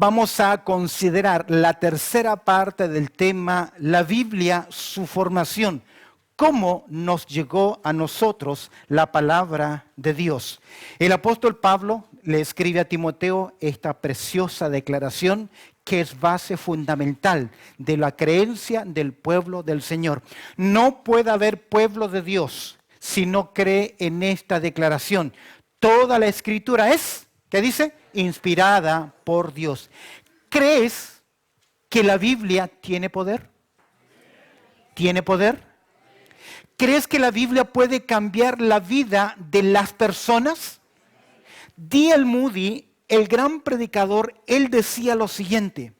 vamos a considerar la tercera parte del tema, la Biblia, su formación. ¿Cómo nos llegó a nosotros la palabra de Dios? El apóstol Pablo le escribe a Timoteo esta preciosa declaración que es base fundamental de la creencia del pueblo del Señor. No puede haber pueblo de Dios si no cree en esta declaración. Toda la Escritura es, ¿qué dice? Inspirada por Dios. ¿Crees que la Biblia tiene poder? ¿Tiene poder? ¿Crees que la Biblia puede cambiar la vida de las personas? D.L. Moody, el gran predicador, él decía lo siguiente: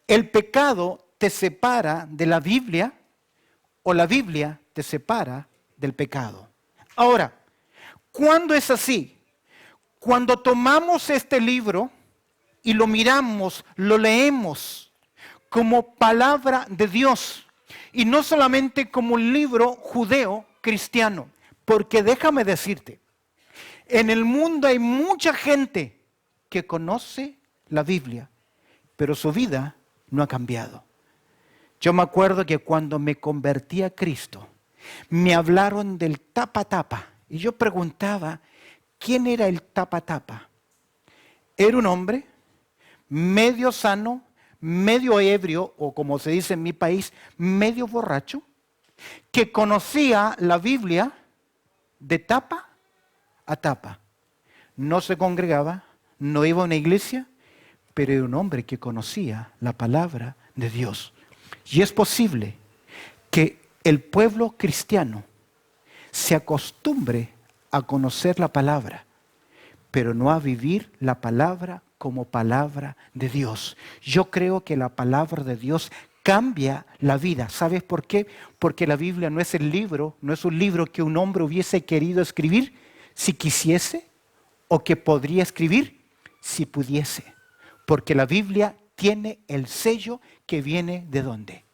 el pecado te separa de la Biblia o la Biblia te separa del pecado. Ahora, ¿cuándo es así? Cuando tomamos este libro y lo miramos, lo leemos como palabra de Dios y no solamente como un libro judeo cristiano, porque déjame decirte, en el mundo hay mucha gente que conoce la Biblia, pero su vida no ha cambiado. Yo me acuerdo que cuando me convertí a Cristo, me hablaron del tapa-tapa. Y yo preguntaba, ¿quién era el tapa-tapa? Era un hombre medio sano, medio ebrio, o como se dice en mi país, medio borracho, que conocía la Biblia de tapa a tapa. No se congregaba, no iba a una iglesia, pero era un hombre que conocía la palabra de Dios. Y es posible que el pueblo cristiano se acostumbre a conocer la palabra, pero no a vivir la palabra como palabra de Dios. Yo creo que la palabra de Dios cambia la vida. ¿Sabes por qué? Porque la Biblia no es el libro, no es un libro que un hombre hubiese querido escribir si quisiese, o que podría escribir si pudiese. Porque la Biblia tiene el sello que viene ¿de dónde?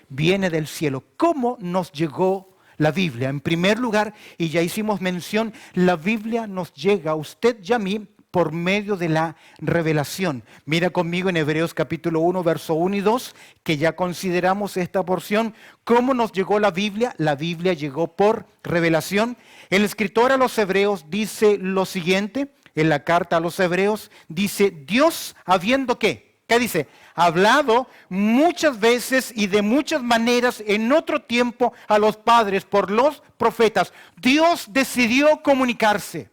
Viene del cielo. ¿Cómo nos llegó la Biblia? En primer lugar, y ya hicimos mención, la Biblia nos llega a usted y a mí por medio de la revelación. Mira conmigo en Hebreos capítulo 1, verso 1 y 2, que ya consideramos esta porción. ¿Cómo nos llegó la Biblia? La Biblia llegó por revelación. El escritor a los Hebreos dice lo siguiente, en la carta a los Hebreos, dice, Dios habiendo ¿qué? ¿Qué dice? Hablado muchas veces y de muchas maneras en otro tiempo a los padres por los profetas. Dios decidió comunicarse.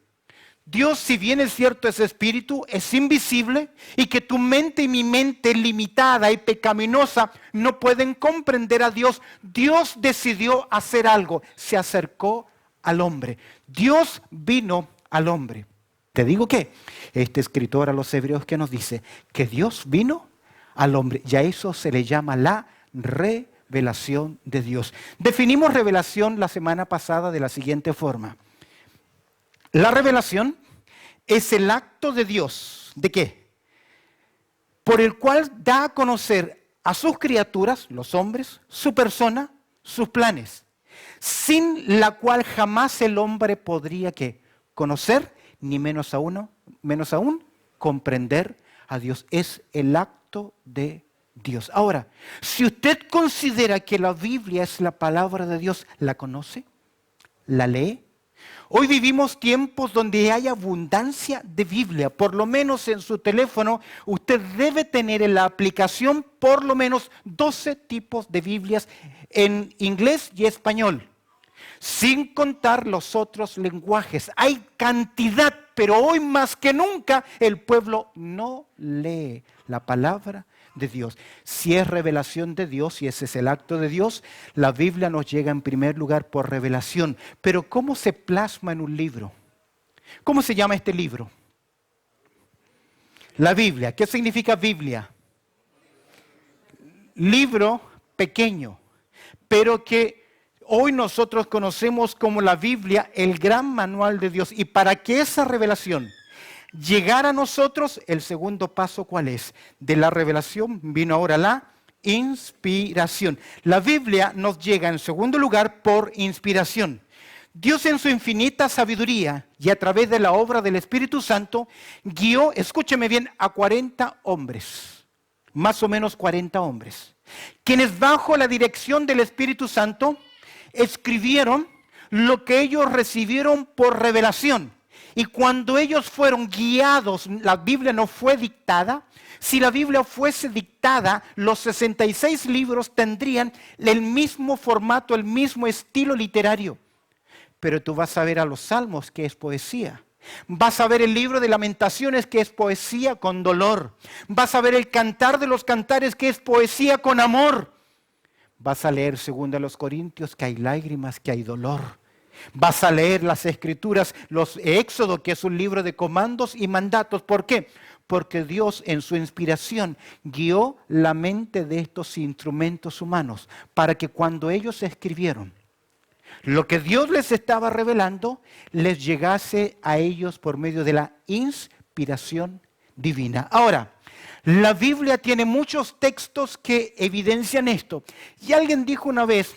Dios, si bien es cierto, es espíritu, es invisible y que tu mente y mi mente limitada y pecaminosa no pueden comprender a Dios. Dios decidió hacer algo, se acercó al hombre. Dios vino al hombre. Te digo que este escritor a los Hebreos que nos dice que Dios vino al hombre, y a eso se le llama la revelación de Dios. Definimos revelación la semana pasada de la siguiente forma. La revelación es el acto de Dios, ¿de qué? Por el cual da a conocer a sus criaturas, los hombres, su persona, sus planes, sin la cual jamás el hombre podría ¿qué? Conocer, ni menos aún comprender a Dios. Es el acto de Dios. Ahora, si usted considera que la Biblia es la palabra de Dios, ¿la conoce? ¿La lee? Hoy vivimos tiempos donde hay abundancia de Biblia. Por lo menos en su teléfono usted debe tener en la aplicación por lo menos 12 tipos de Biblias en inglés y español, sin contar los otros lenguajes. Hay cantidad, pero hoy más que nunca el pueblo no lee la palabra de Dios. Si es revelación de Dios, y ese es el acto de Dios, la Biblia nos llega en primer lugar por revelación. Pero ¿cómo se plasma en un libro? ¿Cómo se llama este libro? La Biblia. ¿Qué significa Biblia? Libro pequeño, pero que hoy nosotros conocemos como la Biblia, el gran manual de Dios. Y para que esa revelación llegara a nosotros, el segundo paso, ¿cuál es? De la revelación vino ahora la inspiración. La Biblia nos llega en segundo lugar por inspiración. Dios en su infinita sabiduría y a través de la obra del Espíritu Santo guió, escúcheme bien, a 40 hombres, más o menos 40 hombres, quienes bajo la dirección del Espíritu Santo escribieron lo que ellos recibieron por revelación. Y cuando ellos fueron guiados, la Biblia no fue dictada. Si la Biblia fuese dictada, los 66 libros tendrían el mismo formato, el mismo estilo literario. Pero tú vas a ver a los Salmos, que es poesía. Vas a ver el libro de Lamentaciones, que es poesía con dolor. Vas a ver el Cantar de los Cantares, que es poesía con amor. Vas a leer 2 Corintios, que hay lágrimas, que hay dolor. Vas a leer las Escrituras, los Éxodo, que es un libro de comandos y mandatos. ¿Por qué? Porque Dios en su inspiración guió la mente de estos instrumentos humanos para que cuando ellos escribieron, lo que Dios les estaba revelando les llegase a ellos por medio de la inspiración divina. Ahora, la Biblia tiene muchos textos que evidencian esto. Y alguien dijo una vez,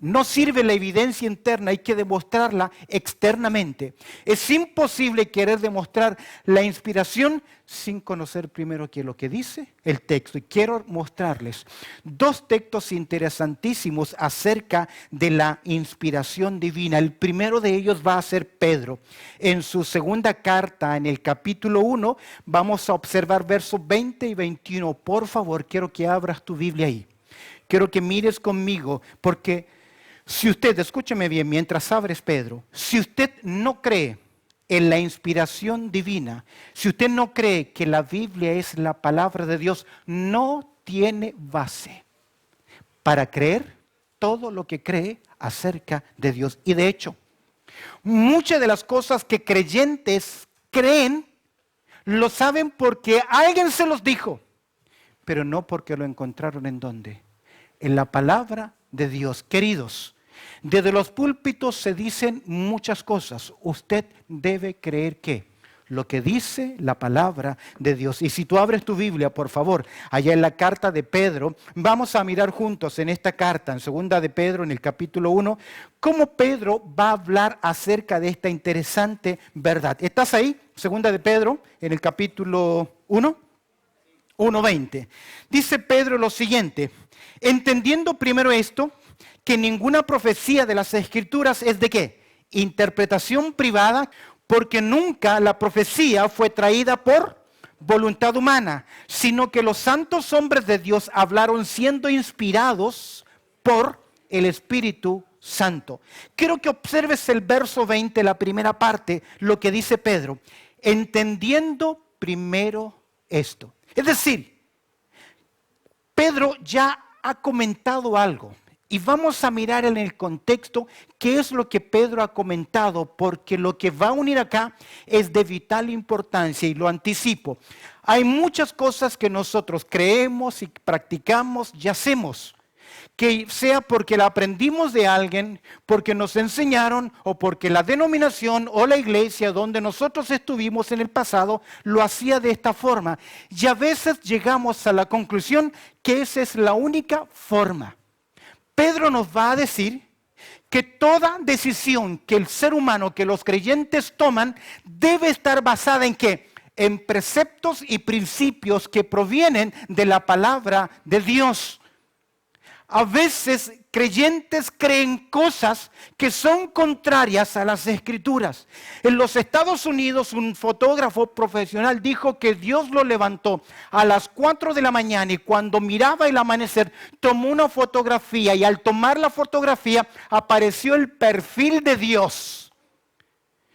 no sirve la evidencia interna, hay que demostrarla externamente. Es imposible querer demostrar la inspiración sin conocer primero qué es lo que dice el texto. Y quiero mostrarles 2 textos interesantísimos acerca de la inspiración divina. El primero de ellos va a ser Pedro. En su segunda carta, en el capítulo 1, vamos a observar versos 20 y 21. Por favor, quiero que abras tu Biblia ahí. Quiero que mires conmigo, porque si usted, escúcheme bien, mientras abres Pedro, si usted no cree en la inspiración divina, si usted no cree que la Biblia es la palabra de Dios, no tiene base para creer todo lo que cree acerca de Dios. Y de hecho, muchas de las cosas que creyentes creen, lo saben porque alguien se los dijo, pero no porque lo encontraron en dónde, en la palabra de Dios. Queridos, desde los púlpitos se dicen muchas cosas. Usted debe creer que lo que dice la palabra de Dios. Y si tú abres tu Biblia, por favor, allá en la carta de Pedro, vamos a mirar juntos en esta carta, en 2 de Pedro, en el capítulo 1, cómo Pedro va a hablar acerca de esta interesante verdad. ¿Estás ahí? 2 de Pedro, en el capítulo 1, 1:20. Dice Pedro lo siguiente: entendiendo primero esto, que ninguna profecía de las Escrituras es de ¿qué? Interpretación privada, porque nunca la profecía fue traída por voluntad humana, sino que los santos hombres de Dios hablaron siendo inspirados por el Espíritu Santo. Quiero que observes el verso 20, la primera parte, lo que dice Pedro. Entendiendo primero esto. Es decir, Pedro ya ha comentado algo. Y vamos a mirar en el contexto qué es lo que Pedro ha comentado, porque lo que va a unir acá es de vital importancia y lo anticipo. Hay muchas cosas que nosotros creemos y practicamos y hacemos, que sea porque la aprendimos de alguien, porque nos enseñaron o porque la denominación o la iglesia donde nosotros estuvimos en el pasado lo hacía de esta forma. Y a veces llegamos a la conclusión que esa es la única forma. Pedro nos va a decir que toda decisión que el ser humano, que los creyentes toman, debe estar basada en ¿qué? En preceptos y principios que provienen de la palabra de Dios. A veces creyentes creen cosas que son contrarias a las Escrituras. En los Estados Unidos, un fotógrafo profesional dijo que Dios lo levantó a las 4 de la mañana y cuando miraba el amanecer tomó una fotografía y al tomar la fotografía apareció el perfil de Dios.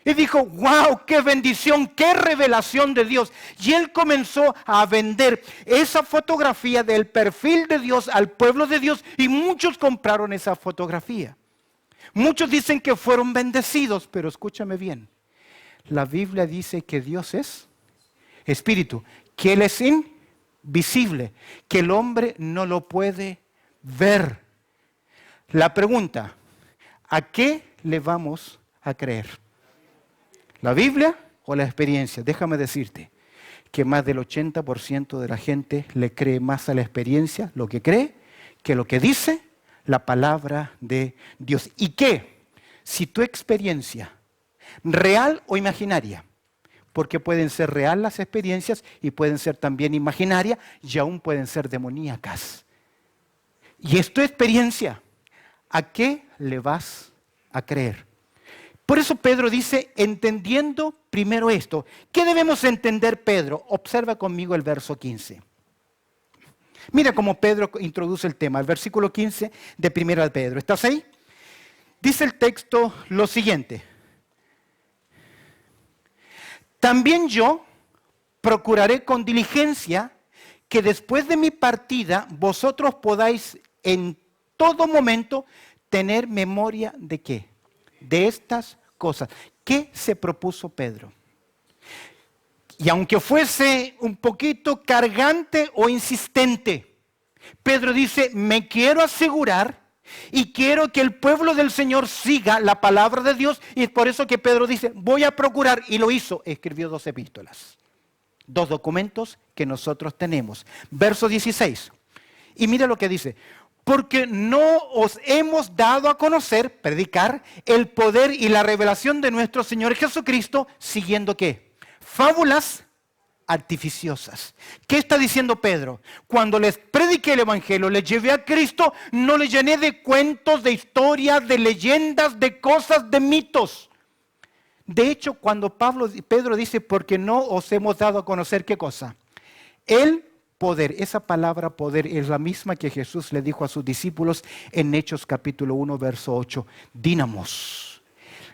Y dijo, wow, qué bendición, qué revelación de Dios. Y él comenzó a vender esa fotografía del perfil de Dios al pueblo de Dios y muchos compraron esa fotografía. Muchos dicen que fueron bendecidos, pero escúchame bien. La Biblia dice que Dios es espíritu, que Él es invisible, que el hombre no lo puede ver. La pregunta, ¿a qué le vamos a creer? ¿La Biblia o la experiencia? Déjame decirte que más del 80% de la gente le cree más a la experiencia, lo que cree, que lo que dice la palabra de Dios. ¿Y qué? si tu experiencia, real o imaginaria, porque pueden ser real las experiencias y pueden ser también imaginarias y aún pueden ser demoníacas. Y es tu experiencia, ¿a qué le vas a creer? Por eso Pedro dice, entendiendo primero esto. ¿Qué debemos entender, Pedro? Observa conmigo el verso 15. Mira cómo Pedro introduce el tema, el versículo 15 de 1 de Pedro. ¿Estás ahí? Dice el texto lo siguiente. También yo procuraré con diligencia que después de mi partida vosotros podáis en todo momento tener memoria de ¿qué? De estas cosas. ¿Qué se propuso Pedro? Y aunque fuese un poquito cargante o insistente, Pedro dice, me quiero asegurar y quiero que el pueblo del Señor siga la palabra de Dios. Y es por eso que Pedro dice, voy a procurar, y lo hizo. Escribió 2 epístolas, 2 documentos que nosotros tenemos. Verso 16. Y mira lo que dice. Porque no os hemos dado a conocer, predicar, el poder y la revelación de nuestro Señor Jesucristo, siguiendo ¿qué? Fábulas artificiosas. ¿Qué está diciendo Pedro? Cuando les prediqué el Evangelio, les llevé a Cristo, no les llené de cuentos, de historias, de leyendas, de cosas, de mitos. De hecho, cuando Pedro dice, porque no os hemos dado a conocer, ¿qué cosa? El poder. Esa palabra poder es la misma que Jesús le dijo a sus discípulos en Hechos capítulo 1, verso 8. Dínamos,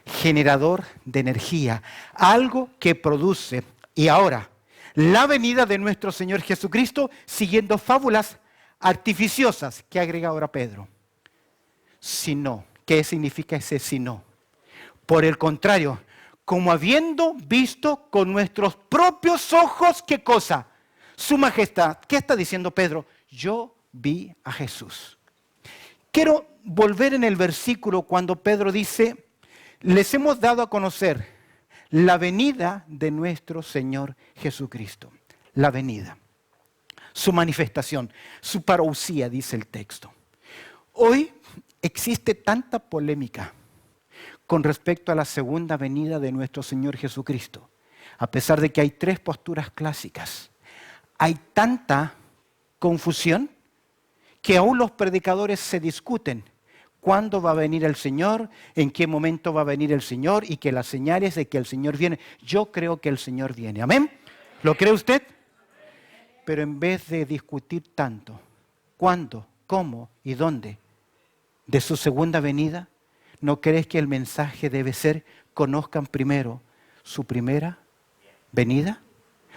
generador de energía, algo que produce. Y ahora, la venida de nuestro Señor Jesucristo siguiendo fábulas artificiosas. ¿Qué agrega ahora Pedro? Si no. ¿Qué significa ese si no? Por el contrario, como habiendo visto con nuestros propios ojos, ¿qué cosa? Su majestad. ¿Qué está diciendo Pedro? Yo vi a Jesús. Quiero volver en el versículo cuando Pedro dice, les hemos dado a conocer la venida de nuestro Señor Jesucristo. La venida. Su manifestación, su parousia, dice el texto. Hoy existe tanta polémica con respecto a la segunda venida de nuestro Señor Jesucristo. A pesar de que hay 3 posturas clásicas. Hay tanta confusión que aún los predicadores se discuten cuándo va a venir el Señor, en qué momento va a venir el Señor y que las señales de que el Señor viene. Yo creo que el Señor viene. ¿Amén? ¿Lo cree usted? Pero en vez de discutir tanto, ¿cuándo, cómo y dónde de su segunda venida? ¿No crees que el mensaje debe ser, conozcan primero su primera venida?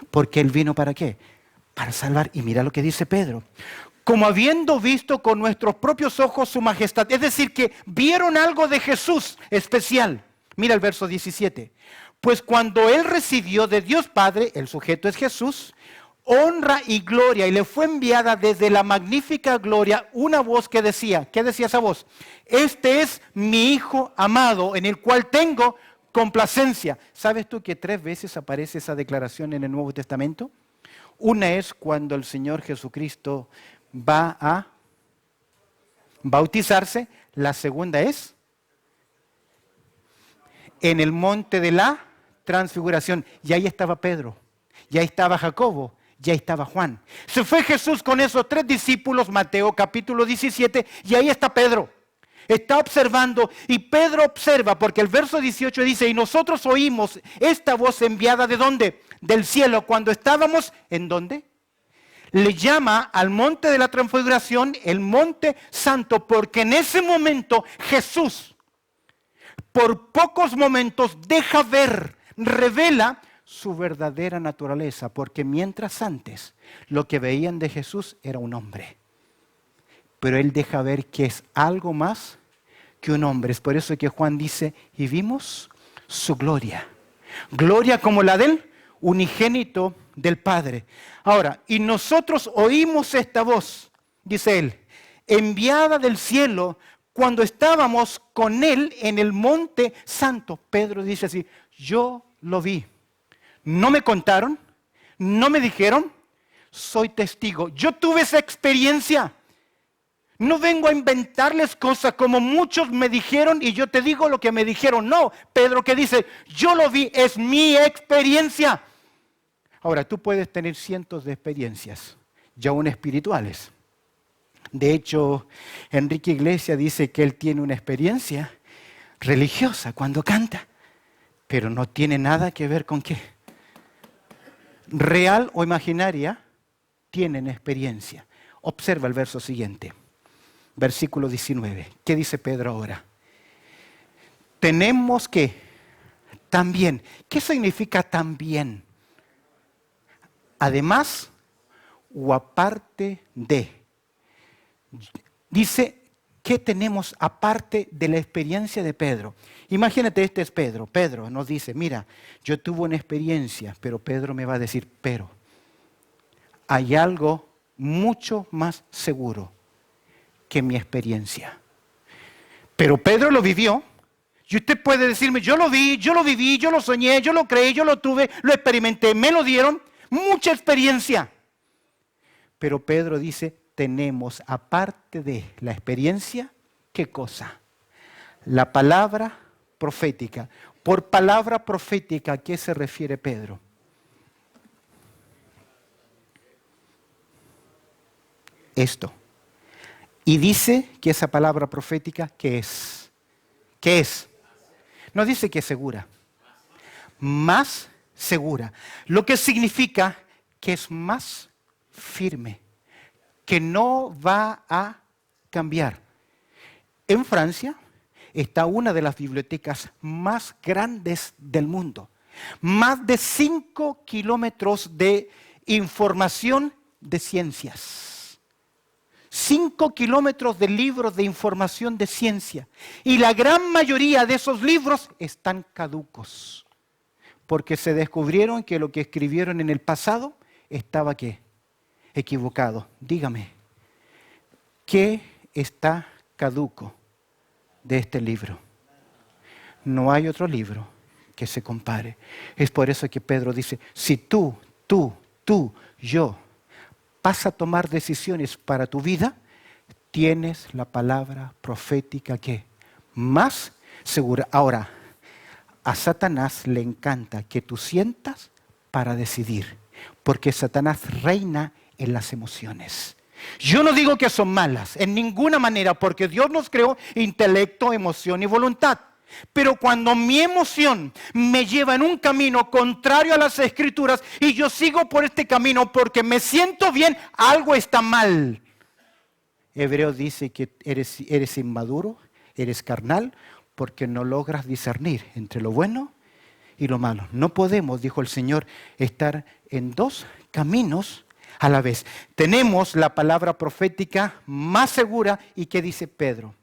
Porque Él vino ¿para qué? Para salvar. Y mira lo que dice Pedro. Como habiendo visto con nuestros propios ojos su majestad. Es decir, que vieron algo de Jesús especial. Mira el verso 17. Pues cuando Él recibió de Dios Padre, el sujeto es Jesús, honra y gloria, y le fue enviada desde la magnífica gloria una voz que decía, ¿qué decía esa voz? Este es mi Hijo amado, en el cual tengo complacencia. ¿Sabes tú que 3 veces aparece esa declaración en el Nuevo Testamento? Una es cuando el Señor Jesucristo va a bautizarse. La segunda es en el monte de la transfiguración. Y ahí estaba Pedro, y ahí estaba Jacobo, y ahí estaba Juan. Se fue Jesús con esos 3 discípulos, Mateo capítulo 17, y ahí está Pedro. Está observando, y Pedro observa, porque el verso 18 dice, y nosotros oímos esta voz enviada ¿de dónde? Del cielo, cuando estábamos, ¿en dónde? Le llama al monte de la transfiguración el monte santo, porque en ese momento Jesús, por pocos momentos, deja ver, revela su verdadera naturaleza, porque mientras antes lo que veían de Jesús era un hombre. Pero Él deja ver que es algo más que un hombre. Es por eso que Juan dice, y vimos su gloria. Gloria como la del unigénito del Padre. Ahora, y nosotros oímos esta voz, dice Él, enviada del cielo cuando estábamos con Él en el monte santo. Pedro dice así, yo lo vi. No me contaron, no me dijeron, soy testigo. Yo tuve esa experiencia. No vengo a inventarles cosas como muchos me dijeron y yo te digo lo que me dijeron. No, Pedro que dice, yo lo vi, es mi experiencia. Ahora, tú puedes tener cientos de experiencias, ya aún espirituales. De hecho, Enrique Iglesias dice que él tiene una experiencia religiosa cuando canta, pero no tiene nada que ver con qué. Real o imaginaria, tienen experiencia. Observa el verso siguiente, versículo 19. ¿Qué dice Pedro ahora? Tenemos que también. ¿Qué significa también? Además o aparte de. Dice, ¿qué tenemos aparte de la experiencia de Pedro? Imagínate, este es Pedro. Pedro nos dice, mira, yo tuve una experiencia, pero Pedro me va a decir, pero hay algo mucho más seguro que mi experiencia. Pero Pedro lo vivió. Y usted puede decirme, yo lo vi, yo lo viví, yo lo soñé, yo lo creí, yo lo tuve, lo experimenté, me lo dieron. Mucha experiencia. Pero Pedro dice, tenemos aparte de la experiencia, ¿qué cosa? La palabra profética. Por palabra profética, ¿a qué se refiere Pedro? Esto. Y dice que esa palabra profética, ¿qué es? ¿Qué es? No dice que es segura. Más segura. Lo que significa que es más firme, que no va a cambiar. En Francia está una de las bibliotecas más grandes del mundo. Más de 5 kilómetros de información de ciencias. 5 kilómetros de libros de información de ciencia. Y la gran mayoría de esos libros están caducos. Porque se descubrieron que lo que escribieron en el pasado estaba ¿qué? Equivocado. Dígame, ¿qué está caduco de este libro? No hay otro libro que se compare. Es por eso que Pedro dice, si tú, yo, vas a tomar decisiones para tu vida, tienes la palabra profética que más segura. Ahora, a Satanás le encanta que tú sientas para decidir, porque Satanás reina en las emociones. Yo no digo que son malas, en ninguna manera, porque Dios nos creó intelecto, emoción y voluntad. Pero cuando mi emoción me lleva en un camino contrario a las Escrituras y yo sigo por este camino porque me siento bien, algo está mal. Hebreos dice que eres inmaduro, eres carnal, porque no logras discernir entre lo bueno y lo malo. No podemos, dijo el Señor, estar en dos caminos a la vez. Tenemos la palabra profética más segura y ¿qué dice Pedro?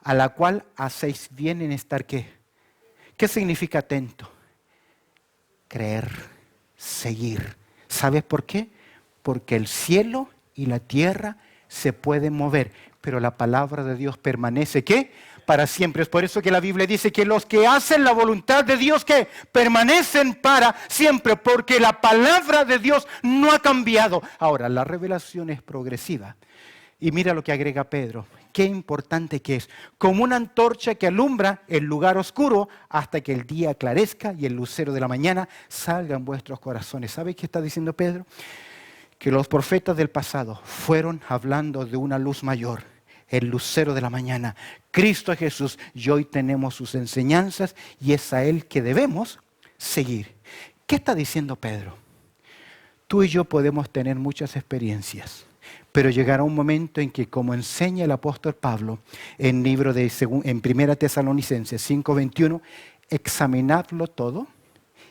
A la cual hacéis bien en estar ¿qué? ¿Qué significa atento? Creer, seguir. ¿Sabes por qué? Porque el cielo y la tierra se pueden mover, pero la palabra de Dios permanece ¿qué? Para siempre. Es por eso que la Biblia dice que los que hacen la voluntad de Dios que permanecen para siempre, porque la palabra de Dios no ha cambiado. Ahora, la revelación es progresiva. Y mira lo que agrega Pedro. Qué importante que es. Como una antorcha que alumbra el lugar oscuro hasta que el día aclarezca y el lucero de la mañana salga en vuestros corazones. ¿Sabe qué está diciendo Pedro? Que los profetas del pasado fueron hablando de una luz mayor, el lucero de la mañana, Cristo Jesús, y hoy tenemos sus enseñanzas y es a Él que debemos seguir. ¿Qué está diciendo Pedro? Tú y yo podemos tener muchas experiencias, pero llegará un momento en que, como enseña el apóstol Pablo en libro en 1 Tesalonicenses 5:21, examinarlo todo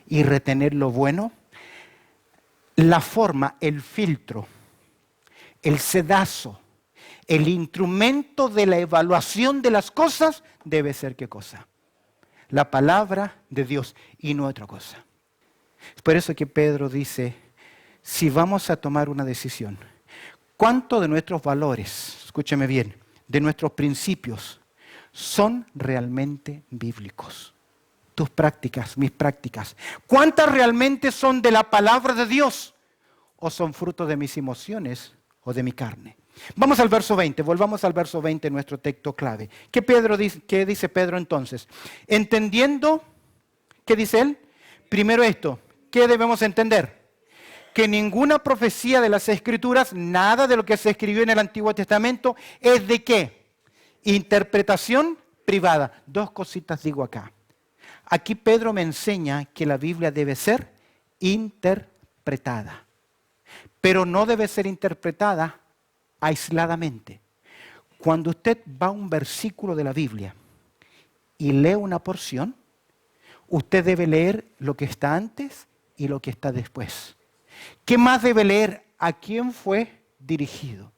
y retener lo bueno. La forma, el filtro, el sedazo, el instrumento de la evaluación de las cosas debe ser ¿qué cosa? La palabra de Dios y no otra cosa. Es por eso que Pedro dice, si vamos a tomar una decisión, ¿cuánto de nuestros valores, escúcheme bien, de nuestros principios son realmente bíblicos? Tus prácticas, mis prácticas. ¿Cuántas realmente son de la palabra de Dios? ¿O son fruto de mis emociones o de mi carne? Vamos al verso 20, volvamos al verso 20 en nuestro texto clave. ¿Qué dice Pedro entonces? Entendiendo, ¿qué dice él? Primero esto, ¿qué debemos entender? Que ninguna profecía de las Escrituras, nada de lo que se escribió en el Antiguo Testamento, es de ¿qué? Interpretación privada. Dos cositas digo acá. Aquí Pedro me enseña que la Biblia debe ser interpretada, pero no debe ser interpretada aisladamente. Cuando usted va a un versículo de la Biblia y lee una porción, usted debe leer lo que está antes y lo que está después. ¿Qué más debe leer? ¿A quién fue dirigido?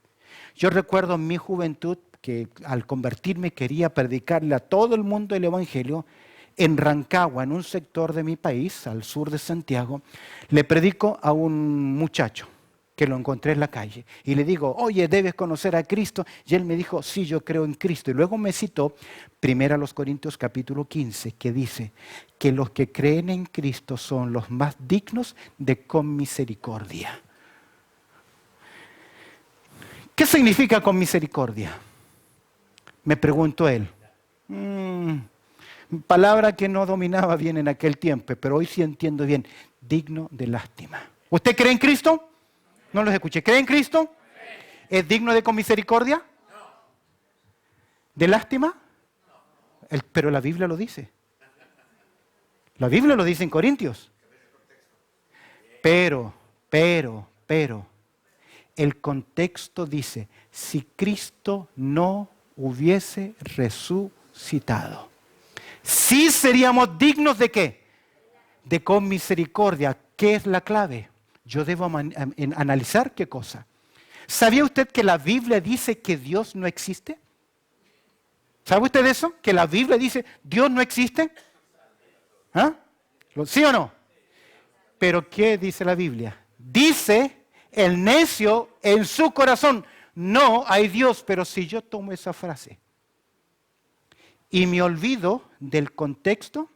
Yo recuerdo en mi juventud que al convertirme quería predicarle a todo el mundo el Evangelio. En Rancagua, en un sector de mi país, al sur de Santiago, le predico a un muchacho que lo encontré en la calle y le digo, oye, debes conocer a Cristo. Y él me dijo, sí, yo creo en Cristo. Y luego me citó 1 Corintios capítulo 15, que dice que los que creen en Cristo son los más dignos de con misericordia. ¿Qué significa con misericordia? Me preguntó él. Palabra que no dominaba bien en aquel tiempo, pero hoy sí entiendo bien. Digno de lástima. ¿Usted cree en Cristo? No los escuché. ¿Cree en Cristo? ¿Es digno de con misericordia? ¿De lástima? Pero la Biblia lo dice. La Biblia lo dice en Corintios. Pero, el contexto dice, si Cristo no hubiese resucitado, sí seríamos dignos de ¿qué? De con misericordia. ¿Qué es la clave? Yo debo analizar qué cosa. ¿Sabía usted que la Biblia dice que Dios no existe? ¿Sabe usted eso? Que la Biblia dice Dios no existe. ¿Ah? ¿Sí o no? Pero ¿qué dice la Biblia? Dice el necio en su corazón, no hay Dios. Pero si yo tomo esa frase y me olvido del contexto,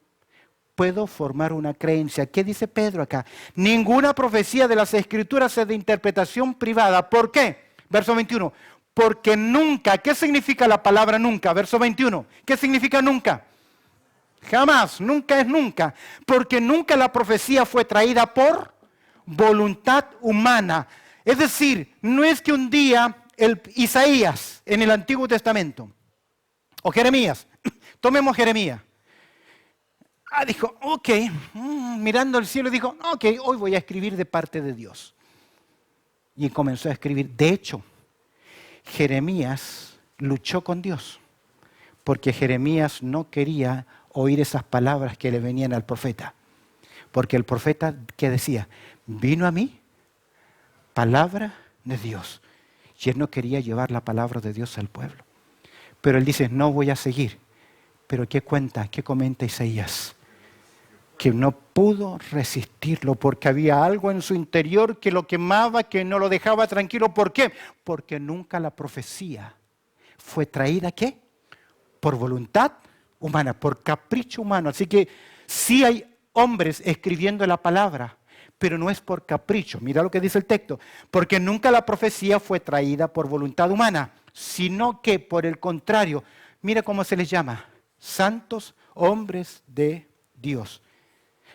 puedo formar una creencia. ¿Qué dice Pedro acá? Ninguna profecía de las Escrituras es de interpretación privada. ¿Por qué? Verso 21. Porque nunca, ¿qué significa la palabra nunca? Verso 21. ¿Qué significa nunca? Jamás, nunca es nunca. Porque nunca la profecía fue traída por voluntad humana. Es decir, no es que un día Isaías en el Antiguo Testamento, o Jeremías, tomemos Jeremías. Dijo, ok, mirando al cielo dijo, ok, hoy voy a escribir de parte de Dios. Y comenzó a escribir. De hecho, Jeremías luchó con Dios, porque Jeremías no quería oír esas palabras que le venían al profeta. Porque el profeta, ¿qué decía? Vino a mí palabra de Dios. Y él no quería llevar la palabra de Dios al pueblo. Pero él dice, no voy a seguir. Pero ¿qué cuenta? ¿Qué comenta Isaías? Que no pudo resistirlo porque había algo en su interior que lo quemaba, que no lo dejaba tranquilo. ¿Por qué? Porque nunca la profecía fue traída, ¿qué? Por voluntad humana, por capricho humano. Así que sí hay hombres escribiendo la palabra, pero no es por capricho. Mira lo que dice el texto. Porque nunca la profecía fue traída por voluntad humana, sino que por el contrario, mira cómo se les llama. Santos hombres de Dios.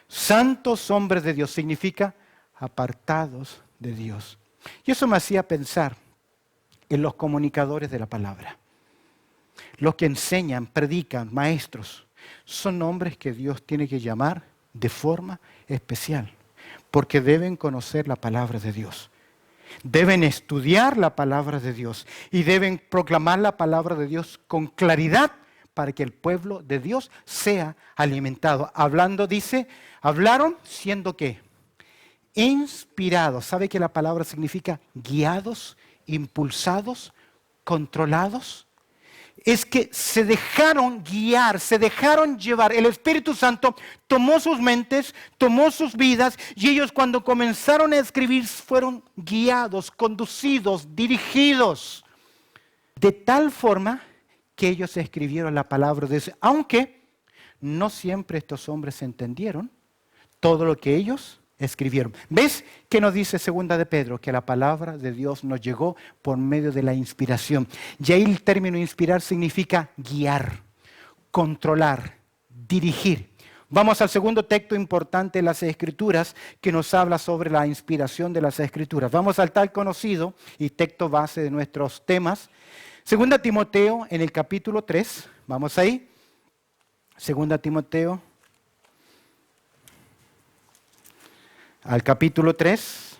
Santos hombres de Dios significa apartados de Dios. Y eso me hacía pensar en los comunicadores de la palabra. Los que enseñan, predican, maestros, son hombres que Dios tiene que llamar de forma especial, porque deben conocer la palabra de Dios. Deben estudiar la palabra de Dios y deben proclamar la palabra de Dios con claridad para que el pueblo de Dios sea alimentado. Hablando, dice, hablaron siendo ¿qué? Inspirados. ¿Sabe que la palabra significa guiados, impulsados, controlados? Es que se dejaron guiar, se dejaron llevar. El Espíritu Santo tomó sus mentes, tomó sus vidas y ellos cuando comenzaron a escribir fueron guiados, conducidos, dirigidos. De tal forma que ellos escribieron la palabra de Dios, aunque no siempre estos hombres entendieron todo lo que ellos escribieron. ¿Ves qué nos dice segunda de Pedro? Que la palabra de Dios nos llegó por medio de la inspiración. Y ahí el término inspirar significa guiar, controlar, dirigir. Vamos al segundo texto importante de las Escrituras que nos habla sobre la inspiración de las Escrituras. Vamos al tal conocido y texto base de nuestros temas. Segunda Timoteo en el capítulo 3. Vamos ahí. Segunda Timoteo al capítulo 3,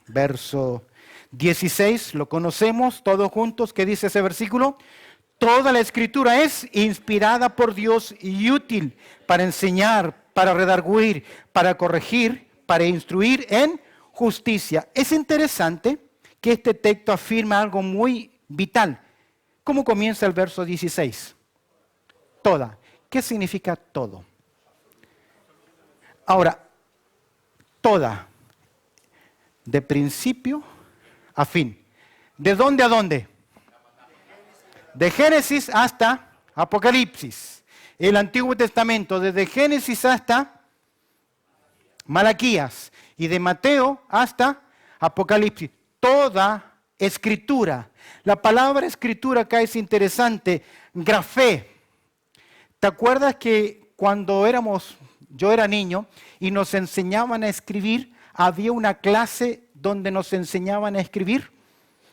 verso 16. Lo conocemos todos juntos. ¿Qué dice ese versículo? Toda la Escritura es inspirada por Dios y útil para enseñar, para redarguir, para corregir, para instruir en justicia. Es interesante que este texto afirma algo muy vital. ¿Cómo comienza el verso 16? Toda. ¿Qué significa todo? Ahora, toda, de principio a fin. ¿De dónde a dónde? De Génesis hasta Apocalipsis. El Antiguo Testamento, desde Génesis hasta Malaquías. Y de Mateo hasta Apocalipsis. Toda escritura. La palabra escritura acá es interesante. Grafé. ¿Te acuerdas que cuando yo era niño y nos enseñaban a escribir, había una clase donde nos enseñaban a escribir?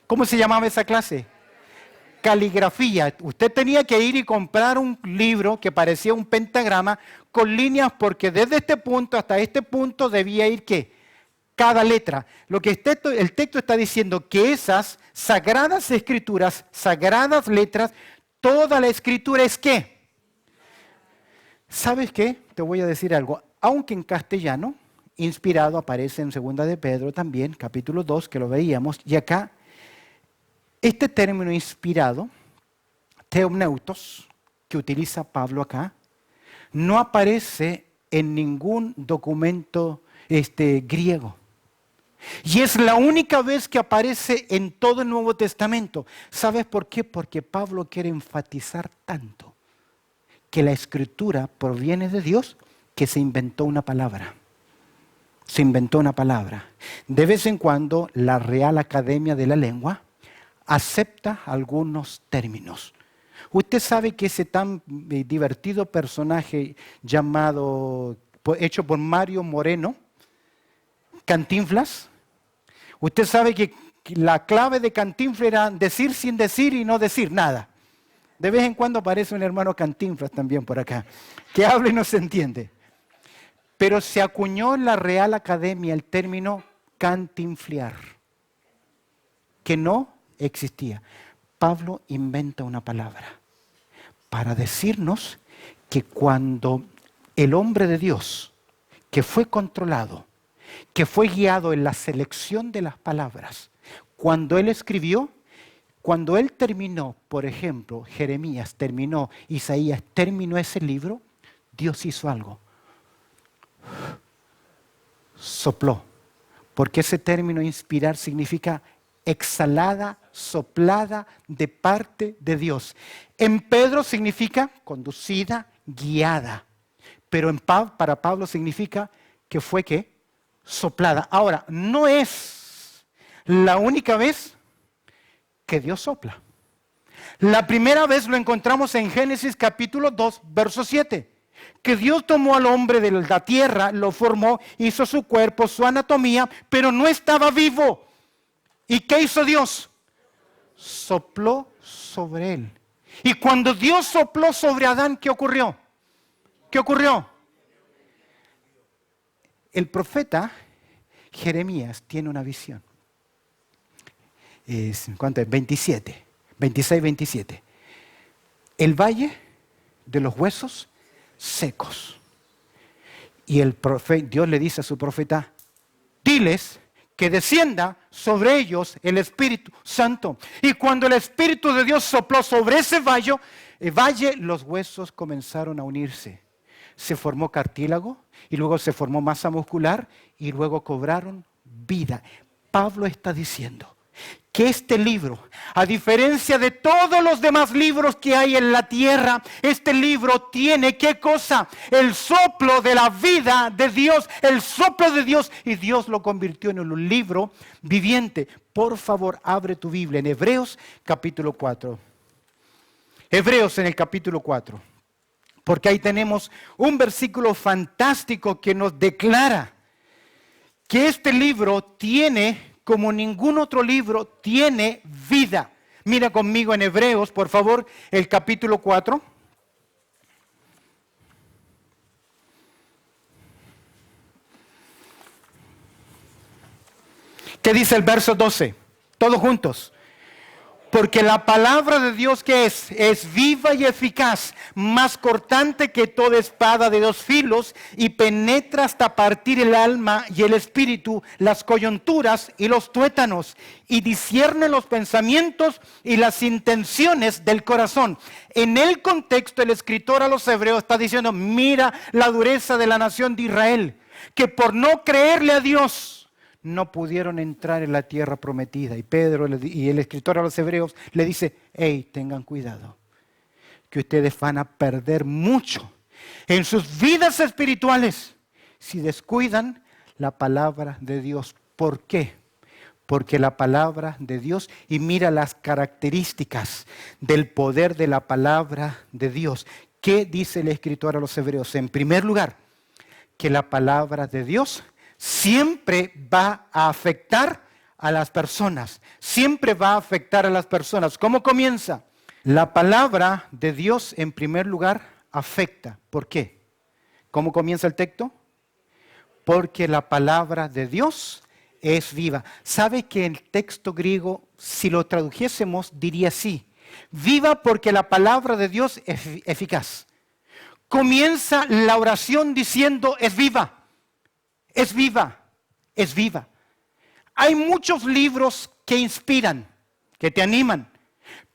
¿Cómo se llamaba esa clase? Caligrafía. Usted tenía que ir y comprar un libro que parecía un pentagrama con líneas porque desde este punto hasta este punto debía ir ¿qué? Cada letra. Lo que el texto está diciendo que esas sagradas escrituras, sagradas letras, toda la escritura es ¿qué? ¿Sabes qué? Te voy a decir algo. Aunque en castellano, inspirado aparece en segunda de Pedro también, capítulo 2, que lo veíamos, y acá este término inspirado, theopneutos, que utiliza Pablo acá, no aparece en ningún documento griego. Y es la única vez que aparece en todo el Nuevo Testamento. ¿Sabes por qué? Porque Pablo quiere enfatizar tanto que la Escritura proviene de Dios que se inventó una palabra. Se inventó una palabra. De vez en cuando la Real Academia de la Lengua acepta algunos términos. Usted sabe que ese tan divertido personaje hecho por Mario Moreno, Cantinflas, usted sabe que la clave de Cantinflas era decir sin decir y no decir nada. De vez en cuando aparece un hermano Cantinflas también por acá, que habla y no se entiende. Pero se acuñó en la Real Academia el término cantinflear, que no existía. Pablo inventa una palabra para decirnos que cuando el hombre de Dios, que fue controlado, que fue guiado en la selección de las palabras, cuando él escribió, cuando él terminó, por ejemplo, Jeremías terminó, Isaías terminó ese libro, Dios hizo algo. Sopló. Porque ese término inspirar significa exhalada, soplada de parte de Dios. En Pedro significa conducida, guiada. Pero para Pablo significa que fue ¿qué? Soplada. Ahora, no es la única vez que Dios sopla. La primera vez lo encontramos en Génesis capítulo 2, verso 7. Que Dios tomó al hombre de la tierra, lo formó, hizo su cuerpo, su anatomía, pero no estaba vivo. ¿Y qué hizo Dios? Sopló sobre él. Y cuando Dios sopló sobre Adán, ¿qué ocurrió? ¿Qué ocurrió? El profeta Jeremías tiene una visión. ¿Cuánto es? 27, 26, 27. El valle de los huesos secos. Y Dios le dice a su profeta, diles que descienda sobre ellos el Espíritu Santo. Y cuando el Espíritu de Dios sopló sobre ese valle, los huesos comenzaron a unirse. Se formó cartílago y luego se formó masa muscular y luego cobraron vida. Pablo está diciendo que este libro, a diferencia de todos los demás libros que hay en la tierra, este libro tiene, ¿qué cosa? El soplo de la vida de Dios, el soplo de Dios, y Dios lo convirtió en un libro viviente. Por favor, abre tu Biblia en Hebreos capítulo 4. Hebreos en el capítulo 4. Porque ahí tenemos un versículo fantástico que nos declara que este libro tiene, como ningún otro libro, tiene vida. Mira conmigo en Hebreos, por favor, el capítulo 4. ¿Qué dice el verso 12? Todos juntos. Porque la palabra de Dios, ¿qué es? Es viva y eficaz, más cortante que toda espada de dos filos, y penetra hasta partir el alma y el espíritu, las coyunturas y los tuétanos, y discierne los pensamientos y las intenciones del corazón. En el contexto, el escritor a los hebreos está diciendo, mira la dureza de la nación de Israel, que por no creerle a Dios, no pudieron entrar en la tierra prometida. Y Pedro y el escritor a los hebreos le dice, hey, tengan cuidado, que ustedes van a perder mucho en sus vidas espirituales si descuidan la palabra de Dios. ¿Por qué? Porque la palabra de Dios, y mira las características del poder de la palabra de Dios. ¿Qué dice el escritor a los hebreos? En primer lugar, que la palabra de Dios siempre va a afectar a las personas. Siempre va a afectar a las personas. ¿Cómo comienza? La palabra de Dios, en primer lugar, afecta. ¿Por qué? ¿Cómo comienza el texto? Porque la palabra de Dios es viva. ¿Sabe que el texto griego, si lo tradujésemos, diría así? Viva porque la palabra de Dios es eficaz. Comienza la oración diciendo, es viva. Es viva, es viva. Hay muchos libros que inspiran, que te animan,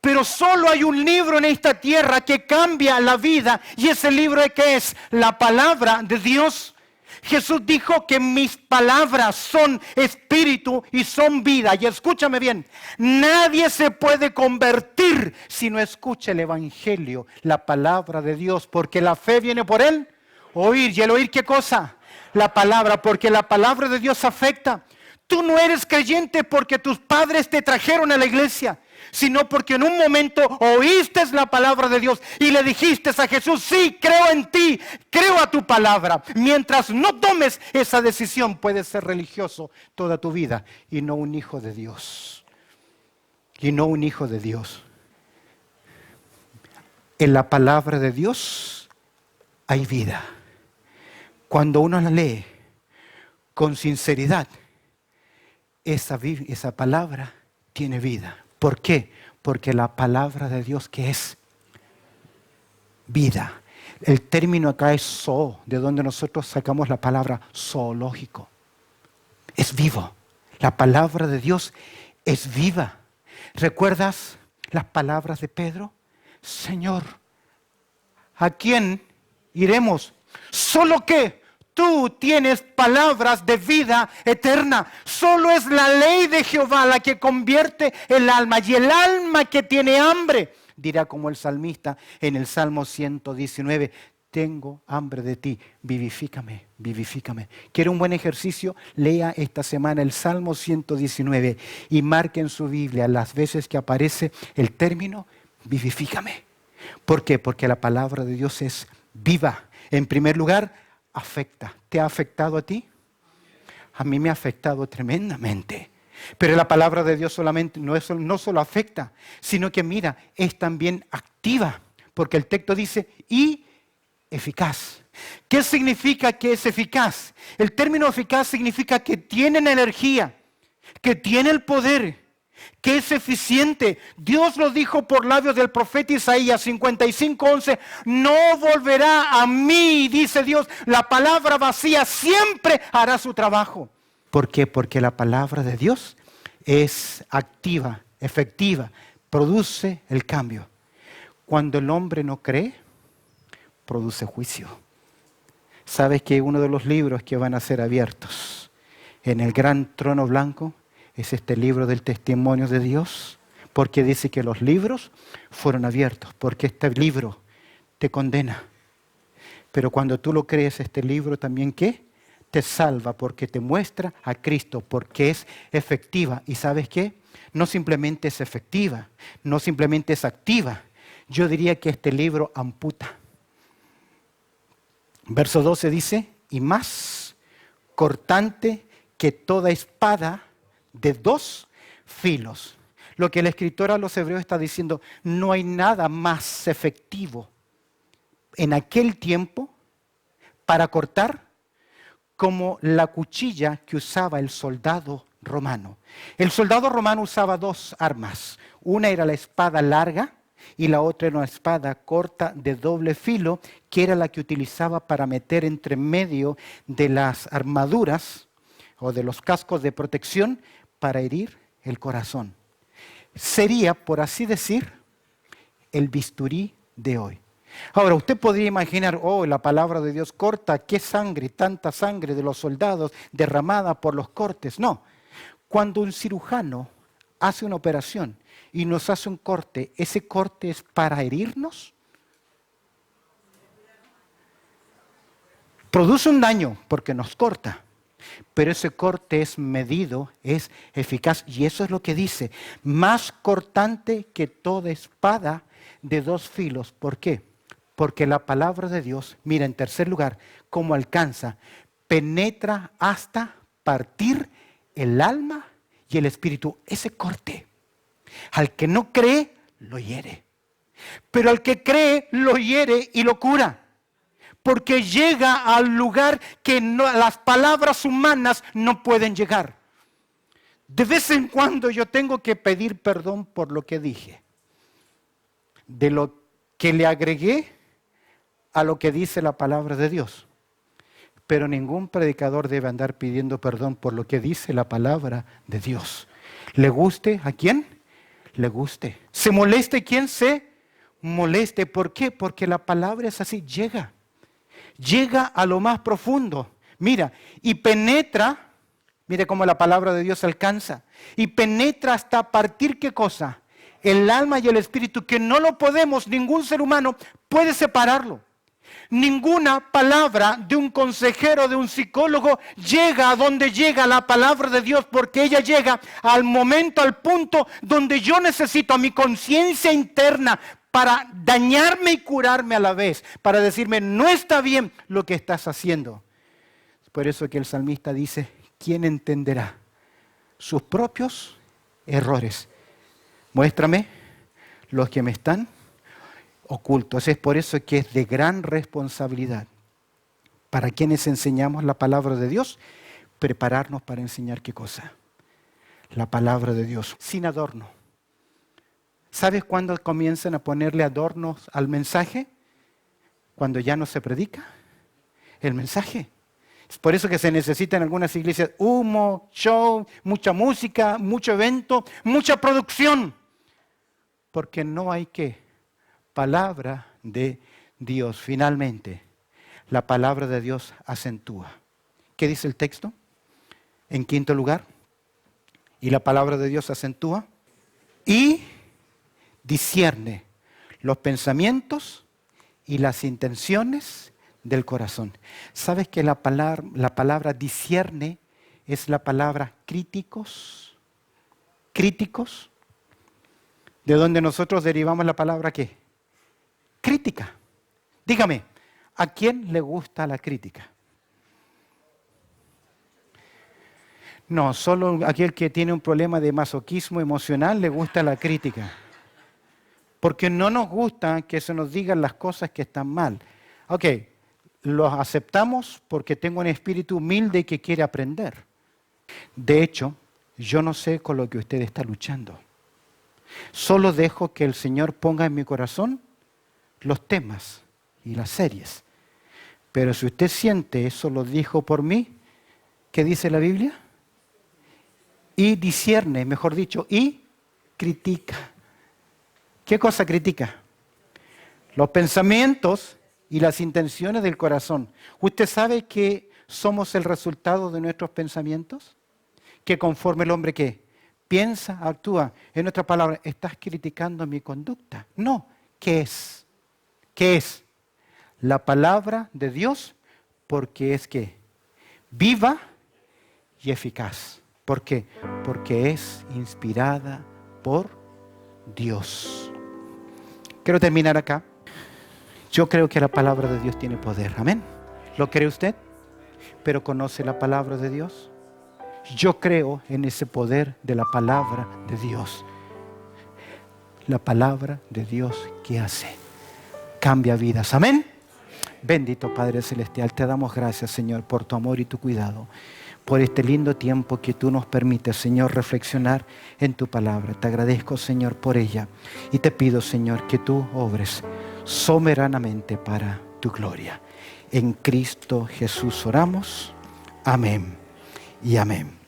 pero solo hay un libro en esta tierra que cambia la vida, y ese libro que es la palabra de Dios. Jesús dijo que mis palabras son espíritu y son vida. Y escúchame bien, nadie se puede convertir si no escucha el evangelio, la palabra de Dios, porque la fe viene por él, oír. ¿Y el oír qué cosa? La palabra, porque la palabra de Dios afecta. Tú no eres creyente porque tus padres te trajeron a la iglesia, sino porque en un momento oíste la palabra de Dios y le dijiste a Jesús, sí, creo en ti, creo a tu palabra. Mientras no tomes esa decisión, puedes ser religioso toda tu vida y no un hijo de Dios. Y no un hijo de Dios. En la palabra de Dios hay vida. Cuando uno la lee con sinceridad, esa palabra tiene vida. ¿Por qué? Porque la palabra de Dios, que es vida. El término acá es zoo, de donde nosotros sacamos la palabra zoológico. Es vivo. La palabra de Dios es viva. ¿Recuerdas las palabras de Pedro? Señor, ¿a quién iremos? Solo que tú tienes palabras de vida eterna. Solo es la ley de Jehová la que convierte el alma. Y el alma que tiene hambre, dirá como el salmista en el Salmo 119, tengo hambre de ti, vivifícame, vivifícame. ¿Quiere un buen ejercicio? Lea esta semana el Salmo 119 y marque en su Biblia las veces que aparece el término vivifícame. ¿Por qué? Porque la palabra de Dios es viva. En primer lugar, afecta. ¿Te ha afectado a ti? A mí me ha afectado tremendamente. Pero la palabra de Dios solamente no solo afecta, sino que mira, es también activa. Porque el texto dice, y eficaz. ¿Qué significa que es eficaz? El término eficaz significa que tiene energía, que tiene el poder, que es eficiente. Dios lo dijo por labios del profeta Isaías 55:11, no volverá a mí, dice Dios, la palabra vacía siempre hará su trabajo. ¿Por qué? Porque la palabra de Dios es activa, efectiva, produce el cambio. Cuando el hombre no cree, produce juicio. ¿Sabes que uno de los libros que van a ser abiertos en el gran trono blanco Es este libro del testimonio de Dios, porque dice que los libros fueron abiertos, porque este libro te condena. Pero cuando tú lo crees, este libro también, ¿qué? Te salva, porque te muestra a Cristo, porque es efectiva. ¿Y sabes qué? No simplemente es efectiva, no simplemente es activa. Yo diría que este libro amputa. Verso 12 dice, y más cortante que toda espada de dos filos. Lo que el escritor a los hebreos está diciendo, no hay nada más efectivo en aquel tiempo para cortar como la cuchilla que usaba el soldado romano. El soldado romano usaba dos armas. Una era la espada larga y la otra era una espada corta de doble filo, que era la que utilizaba para meter entre medio de las armaduras o de los cascos de protección para herir el corazón. Sería, por así decir, el bisturí de hoy. Ahora, usted podría imaginar, oh, la palabra de Dios corta, qué sangre, tanta sangre de los soldados derramada por los cortes. No, cuando un cirujano hace una operación y nos hace un corte, ¿ese corte es para herirnos? Produce un daño porque nos corta, pero ese corte es medido, es eficaz, y eso es lo que dice, más cortante que toda espada de dos filos. ¿Por qué? Porque la palabra de Dios, mira, en tercer lugar, cómo alcanza, penetra hasta partir el alma y el espíritu. Ese corte, al que no cree, lo hiere. Pero al que cree, lo hiere y lo cura. Porque llega al lugar que las palabras humanas no pueden llegar. De vez en cuando yo tengo que pedir perdón por lo que dije. De lo que le agregué a lo que dice la palabra de Dios. Pero ningún predicador debe andar pidiendo perdón por lo que dice la palabra de Dios. ¿Le guste a quién? Le guste. ¿Se moleste quien se moleste? ¿Por qué? Porque la palabra es así, llega. Llega a lo más profundo. Mira, y penetra, mire cómo la palabra de Dios alcanza. Y penetra hasta partir, ¿qué cosa? El alma y el espíritu, que no lo podemos, ningún ser humano puede separarlo. Ninguna palabra de un consejero, de un psicólogo, llega a donde llega la palabra de Dios, porque ella llega al momento, al punto donde yo necesito a mi conciencia interna para dañarme y curarme a la vez, para decirme, no está bien lo que estás haciendo. Por eso que el salmista dice, ¿quién entenderá sus propios errores? Muéstrame los que me están ocultos. Es por eso que es de gran responsabilidad para quienes enseñamos la palabra de Dios, prepararnos para enseñar qué cosa. La palabra de Dios, sin adorno. ¿Sabes cuándo comienzan a ponerle adornos al mensaje? Cuando ya no se predica el mensaje. Es por eso que se necesita en algunas iglesias humo, show, mucha música, mucho evento, mucha producción. Porque no hay palabra de Dios. Finalmente, la palabra de Dios acentúa. ¿Qué dice el texto? En quinto lugar, y la palabra de Dios acentúa y discierne los pensamientos y las intenciones del corazón. ¿Sabes que la palabra discierne es la palabra críticos? Críticos. De donde nosotros derivamos la palabra ¿qué? Crítica. Dígame, ¿a quién le gusta la crítica? No, solo aquel que tiene un problema de masoquismo emocional le gusta la crítica. Porque no nos gusta que se nos digan las cosas que están mal. Ok, los aceptamos porque tengo un espíritu humilde que quiere aprender. De hecho, yo no sé con lo que usted está luchando. Solo dejo que el Señor ponga en mi corazón los temas y las series. Pero si usted siente eso lo dijo por mí, ¿qué dice la Biblia? Y discierne, mejor dicho, y critica. ¿Qué cosa critica? Los pensamientos y las intenciones del corazón. ¿Usted sabe que somos el resultado de nuestros pensamientos? Que conforme el hombre ¿qué? piensa, actúa. En otras palabras, ¿estás criticando mi conducta? No. ¿Qué es? ¿Qué es? La palabra de Dios, porque es que viva y eficaz. ¿Por qué? Porque es inspirada por Dios. Quiero terminar acá. Yo creo que la palabra de Dios tiene poder. Amén. ¿Lo cree usted? ¿Pero conoce la palabra de Dios? Yo creo en ese poder de la palabra de Dios. La palabra de Dios que hace. Cambia vidas. Amén. Bendito Padre Celestial, te damos gracias, Señor, por tu amor y tu cuidado. Por este lindo tiempo que tú nos permites, Señor, reflexionar en tu palabra. Te agradezco, Señor, por ella. Y te pido, Señor, que tú obres soberanamente para tu gloria. En Cristo Jesús oramos. Amén y amén.